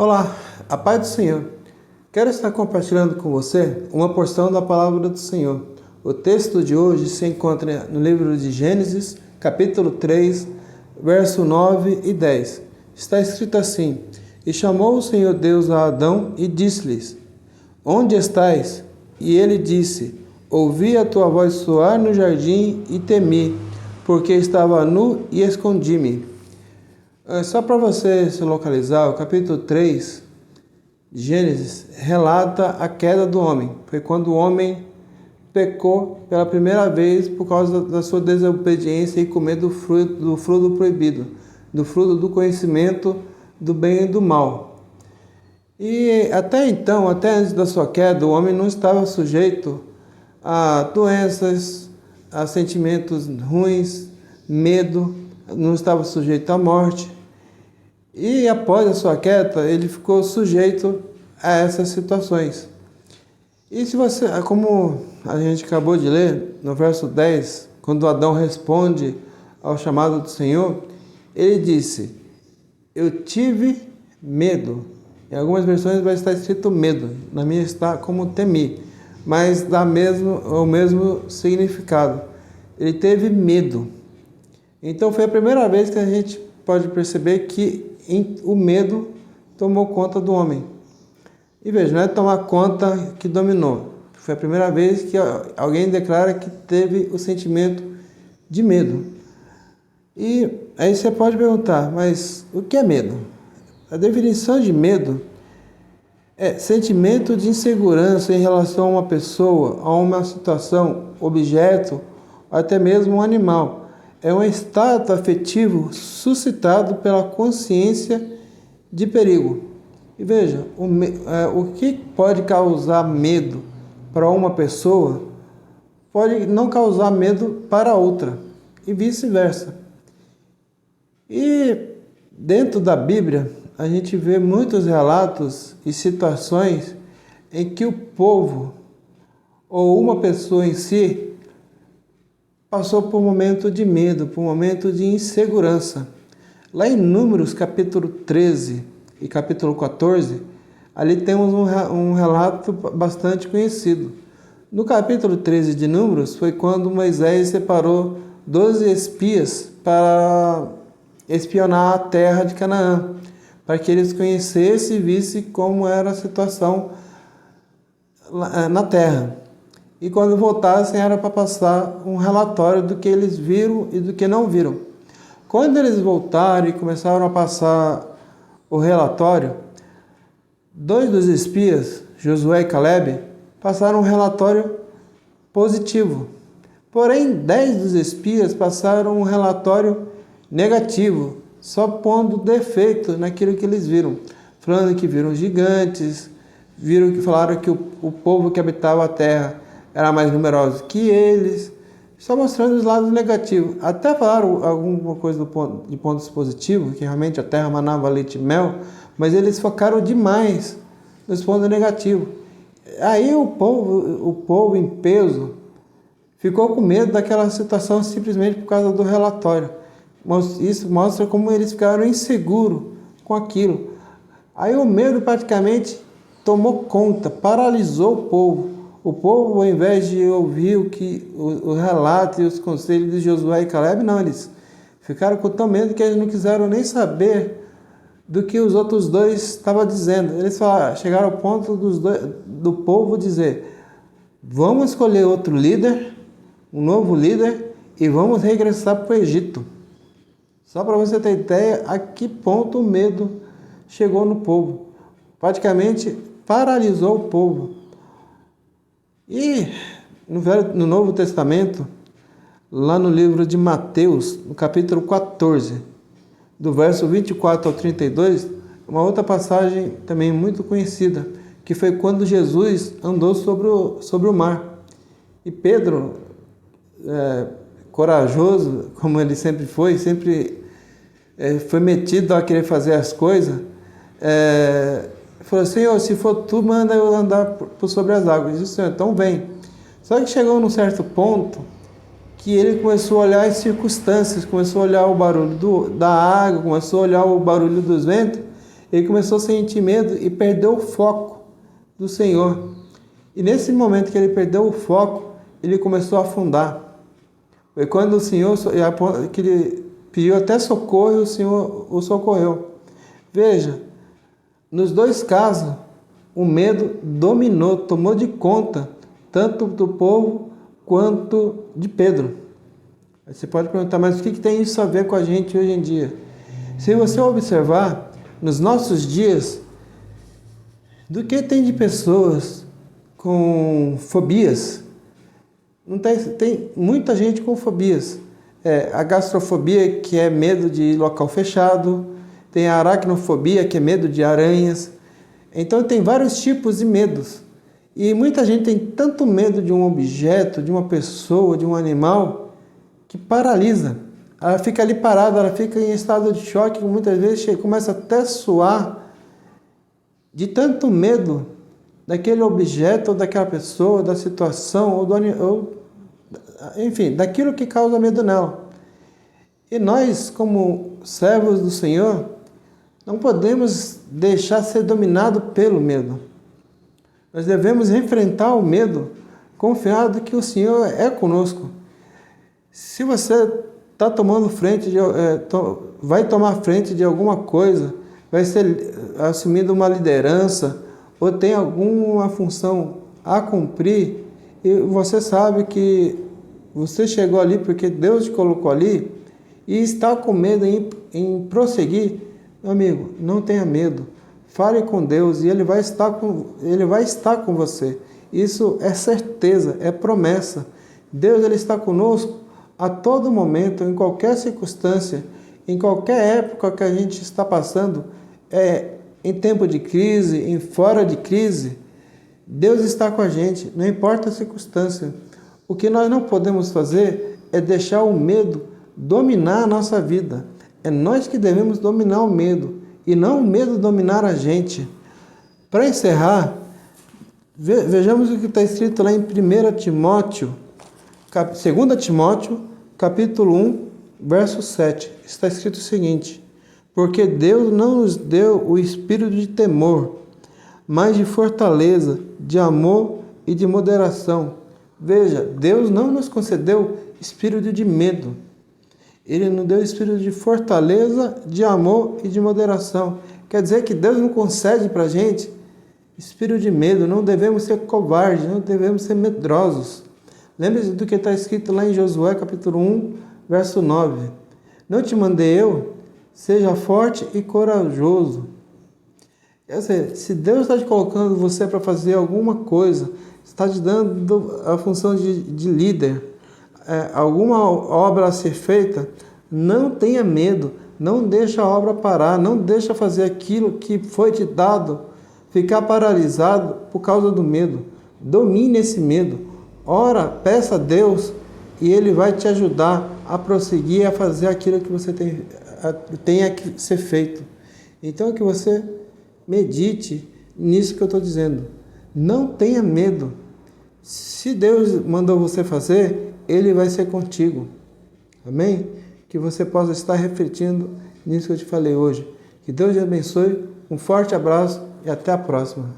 Olá, a paz do Senhor. Quero estar compartilhando com você uma porção da palavra do Senhor. O texto de hoje se encontra no livro de Gênesis, capítulo 3, verso 9 e 10. Está escrito assim: E chamou o Senhor Deus a Adão e disse-lhes: Onde estais? E ele disse: Ouvi a tua voz soar no jardim e temi, porque estava nu e escondi-me. Só para você se localizar, o capítulo 3 de Gênesis relata a queda do homem. Foi quando o homem pecou pela primeira vez por causa da sua desobediência e comer do fruto proibido, do fruto do conhecimento do bem e do mal. E até então, até antes da sua queda, o homem não estava sujeito a doenças, a sentimentos ruins, medo, não estava sujeito à morte. E após a sua queda, ele ficou sujeito a essas situações. E se você, como a gente acabou de ler, no verso 10, quando Adão responde ao chamado do Senhor, ele disse: Eu tive medo. Em algumas versões vai estar escrito medo, na minha está como temi, mas dá o mesmo significado. Ele teve medo. Então foi a primeira vez que a gente pode perceber que o medo tomou conta do homem. E veja, não é tomar conta que dominou. Foi a primeira vez que alguém declara que teve o sentimento de medo. E aí você pode perguntar, mas o que é medo? A definição de medo é sentimento de insegurança em relação a uma pessoa, a uma situação, objeto, ou até mesmo um animal. É um estado afetivo suscitado pela consciência de perigo. E veja, o que pode causar medo para uma pessoa pode não causar medo para outra, e vice-versa. E dentro da Bíblia, a gente vê muitos relatos e situações em que o povo, ou uma pessoa em si, passou por um momento de medo, por um momento de insegurança. Lá em Números, capítulo 13 e capítulo 14, ali temos um relato bastante conhecido. No capítulo 13 de Números, foi quando Moisés separou 12 espias para espionar a terra de Canaã, para que eles conhecessem e vissem como era a situação na terra. E quando voltassem era para passar um relatório do que eles viram e do que não viram. Quando eles voltaram e começaram a passar o relatório, 2 dos espias, Josué e Caleb, passaram um relatório positivo. Porém, 10 dos espias passaram um relatório negativo, só pondo defeito naquilo que eles viram, falando que viram gigantes, falaram que o povo que habitava a terra era mais numeroso que eles, só mostrando os lados negativos. Até falaram alguma coisa de pontos positivos, que realmente a terra manava leite e mel, mas eles focaram demais nos pontos negativos. Aí o povo em peso ficou com medo daquela situação simplesmente por causa do relatório. Isso mostra como eles ficaram inseguros com aquilo. Aí o medo praticamente tomou conta, paralisou o povo. O povo, ao invés de ouvir o relato e os conselhos de Josué e Caleb, não, eles ficaram com tão medo que eles não quiseram nem saber do que os outros dois estavam dizendo. Eles chegaram ao ponto do povo dizer: vamos escolher outro líder, um novo líder, e vamos regressar para o Egito. Só para você ter ideia a que ponto o medo chegou no povo. Praticamente paralisou o povo. E no Novo Testamento, lá no livro de Mateus, no capítulo 14, do verso 24 ao 32, uma outra passagem também muito conhecida, que foi quando Jesus andou sobre o mar. E Pedro, corajoso, como ele sempre foi metido a querer fazer as coisas, falou: Senhor, se for tu, manda eu andar por sobre as águas. Disse: Senhor, então vem. Só que chegou num certo ponto que ele começou a olhar as circunstâncias, começou a olhar o barulho da água, começou a olhar o barulho dos ventos, Ele começou a sentir medo e perdeu o foco do Senhor. E nesse momento que ele perdeu o foco, ele começou a afundar. Foi quando o Senhor, que ele pediu até socorro, e o Senhor o socorreu. Veja, nos dois casos, o medo dominou, tomou de conta, tanto do povo quanto de Pedro. Você pode perguntar, mas o que tem isso a ver com a gente hoje em dia? Se você observar, nos nossos dias, do que tem de pessoas com fobias? Não tem muita gente com fobias. A gastrofobia, que é medo de local fechado. Tem a aracnofobia, que é medo de aranhas. Então tem vários tipos de medos. E muita gente tem tanto medo de um objeto, de uma pessoa, de um animal, que paralisa. Ela fica ali parada, ela fica em estado de choque, muitas vezes começa até a suar de tanto medo daquele objeto, ou daquela pessoa, da situação, enfim, daquilo que causa medo nela. E nós, como servos do Senhor, não podemos deixar ser dominado pelo medo. Nós devemos enfrentar o medo, confiado que o Senhor é conosco. Se você está tomando frente, vai tomar frente de alguma coisa, vai ser assumindo uma liderança, ou tem alguma função a cumprir, e você sabe que você chegou ali porque Deus te colocou ali, e está com medo em prosseguir, meu amigo, não tenha medo. Fale com Deus e Ele vai estar com você. Isso é certeza, é promessa. Deus ele está conosco a todo momento, em qualquer circunstância, em qualquer época que a gente está passando, em tempo de crise, em fora de crise, Deus está com a gente, não importa a circunstância. O que nós não podemos fazer é deixar o medo dominar a nossa vida. É nós que devemos dominar o medo, e não o medo dominar a gente. Para encerrar, vejamos o que está escrito lá em 2 Timóteo, capítulo 1, verso 7. Está escrito o seguinte: porque Deus não nos deu o espírito de temor, mas de fortaleza, de amor e de moderação. Veja, Deus não nos concedeu espírito de medo. Ele nos deu espírito de fortaleza, de amor e de moderação. Quer dizer que Deus não concede para a gente espírito de medo. Não devemos ser covardes, não devemos ser medrosos. Lembre-se do que está escrito lá em Josué, capítulo 1, verso 9. Não te mandei eu? Seja forte e corajoso. Quer dizer, se Deus está te colocando você para fazer alguma coisa, está te dando a função de líder, alguma obra a ser feita, não tenha medo, não deixa a obra parar, não deixa fazer aquilo que foi te dado, ficar paralisado por causa do medo. Domine esse medo, ora, peça a Deus e Ele vai te ajudar a prosseguir, a fazer aquilo que você tenha que ser feito. Então que você medite nisso que eu estou dizendo. Não tenha medo. Se Deus mandou você fazer, Ele vai ser contigo. Amém? Que você possa estar refletindo nisso que eu te falei hoje. Que Deus te abençoe. Um forte abraço e até a próxima.